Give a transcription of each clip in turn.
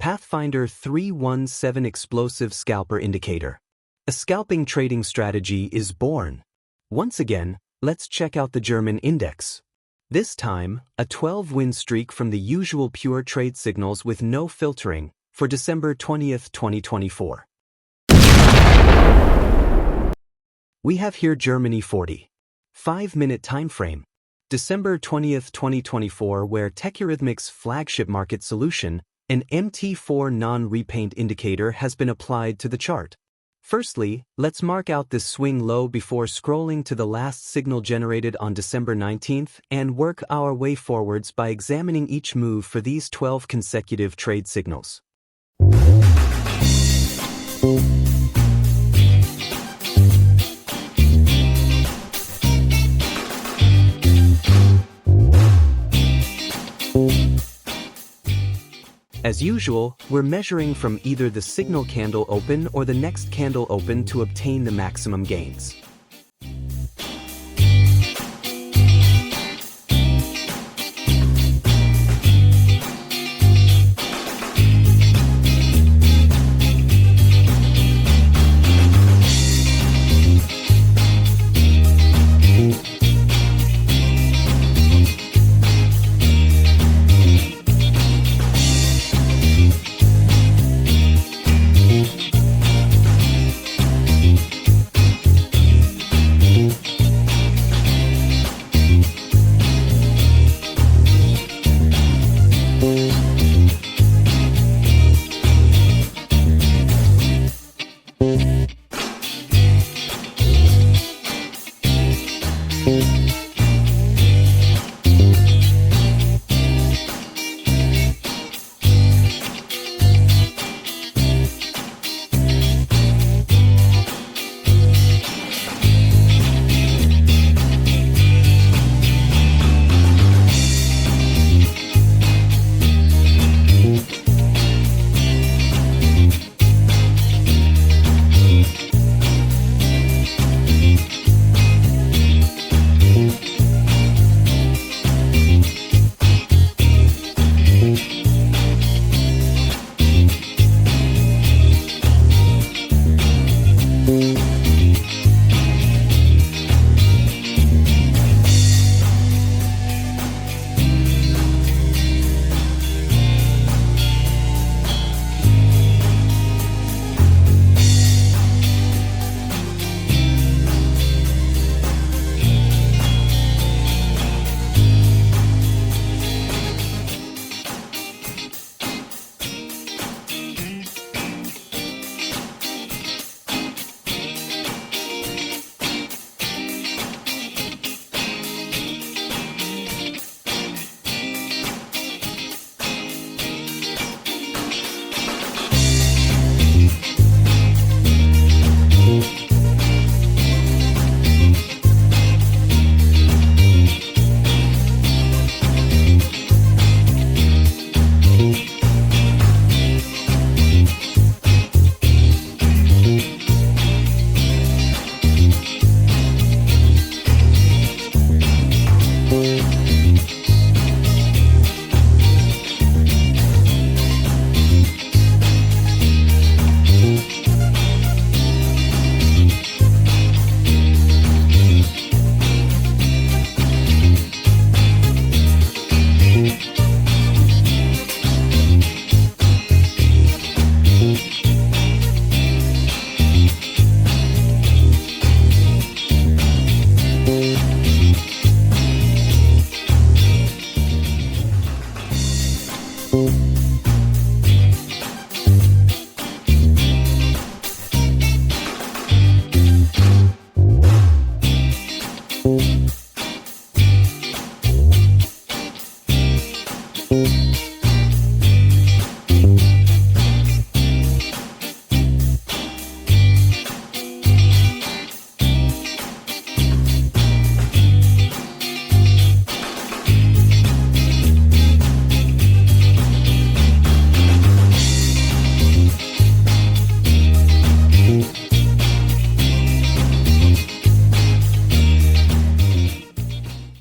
Pathfinder 317 Explosive Scalper Indicator. A scalping trading strategy is born. Once again, let's check out the German index. This time, a 12-win streak from the usual pure trade signals with no filtering for December 20th, 2024. We have here Germany 40. 5-minute time frame. December 20th, 2024, where Tekyrithmics' flagship market solution, an MT4 non-repaint indicator, has been applied to the chart. Firstly, let's mark out this swing low before scrolling to the last signal generated on December 19th and work our way forwards by examining each move for these 12 consecutive trade signals. As usual, we're measuring from either the signal candle open or the next candle open to obtain the maximum gains.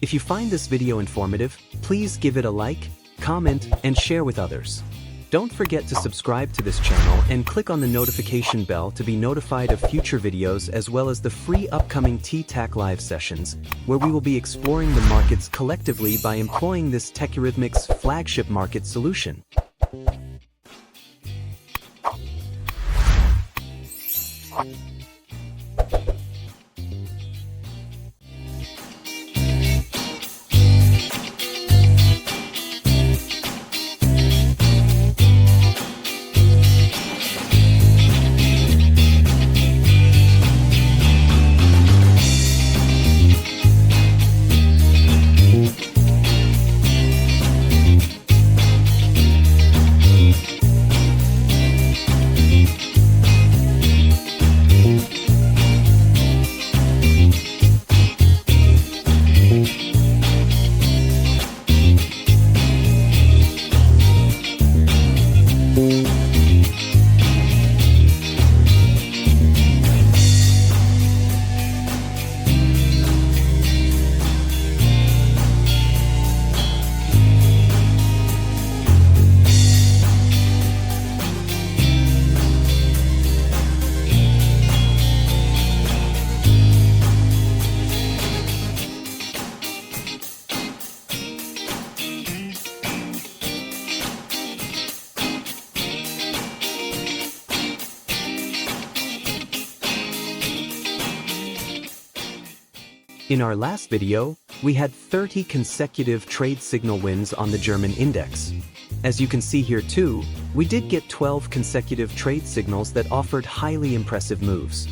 If you find this video informative, please give it a like, comment, and share with others. Don't forget to subscribe to this channel and click on the notification bell to be notified of future videos as well as the free upcoming TTAC live sessions, where we will be exploring the markets collectively by employing this Tekyrithmics flagship market solution. In our last video, we had 30 consecutive trade signal wins on the German index. As you can see here too, we did get 12 consecutive trade signals that offered highly impressive moves.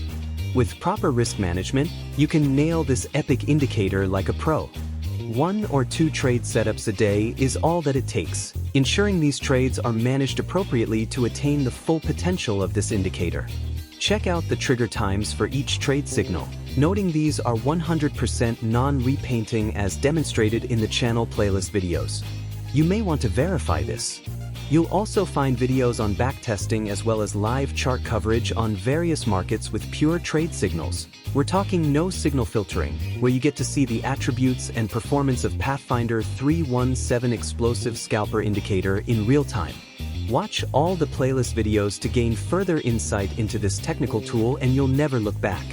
With proper risk management, you can nail this epic indicator like a pro. 1 or 2 trade setups a day is all that it takes, ensuring these trades are managed appropriately to attain the full potential of this indicator. Check out the trigger times for each trade signal, noting these are 100% non-repainting as demonstrated in the channel playlist videos. You may want to verify this. You'll also find videos on backtesting as well as live chart coverage on various markets with pure trade signals. We're talking no signal filtering, where you get to see the attributes and performance of Pathfinder 317 explosive scalper indicator in real time. Watch all the playlist videos to gain further insight into this technical tool and you'll never look back.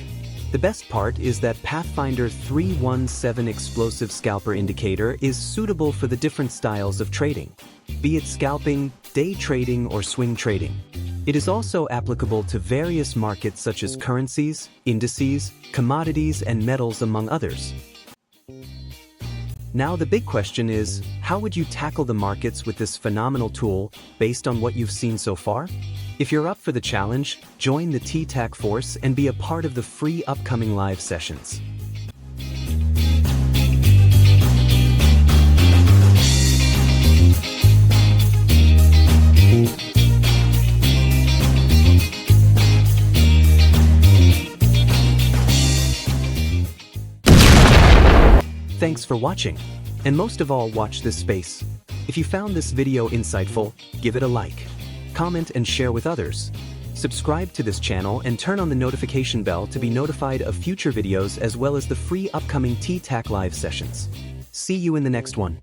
The best part is that Pathfinder 317 explosive scalper indicator is suitable for the different styles of trading, be it scalping, day trading, or swing trading. It is also applicable to various markets such as currencies, indices, commodities, and metals, among others. Now the big question is, how would you tackle the markets with this phenomenal tool based on what you've seen so far? If you're up for the challenge, join the TTAC force and be a part of the free upcoming live sessions. Thanks for watching, and most of all, watch this space. If you found this video insightful, give it a like, comment and share with others. Subscribe to this channel and turn on the notification bell to be notified of future videos as well as the free upcoming TTAC live sessions. See you in the next one.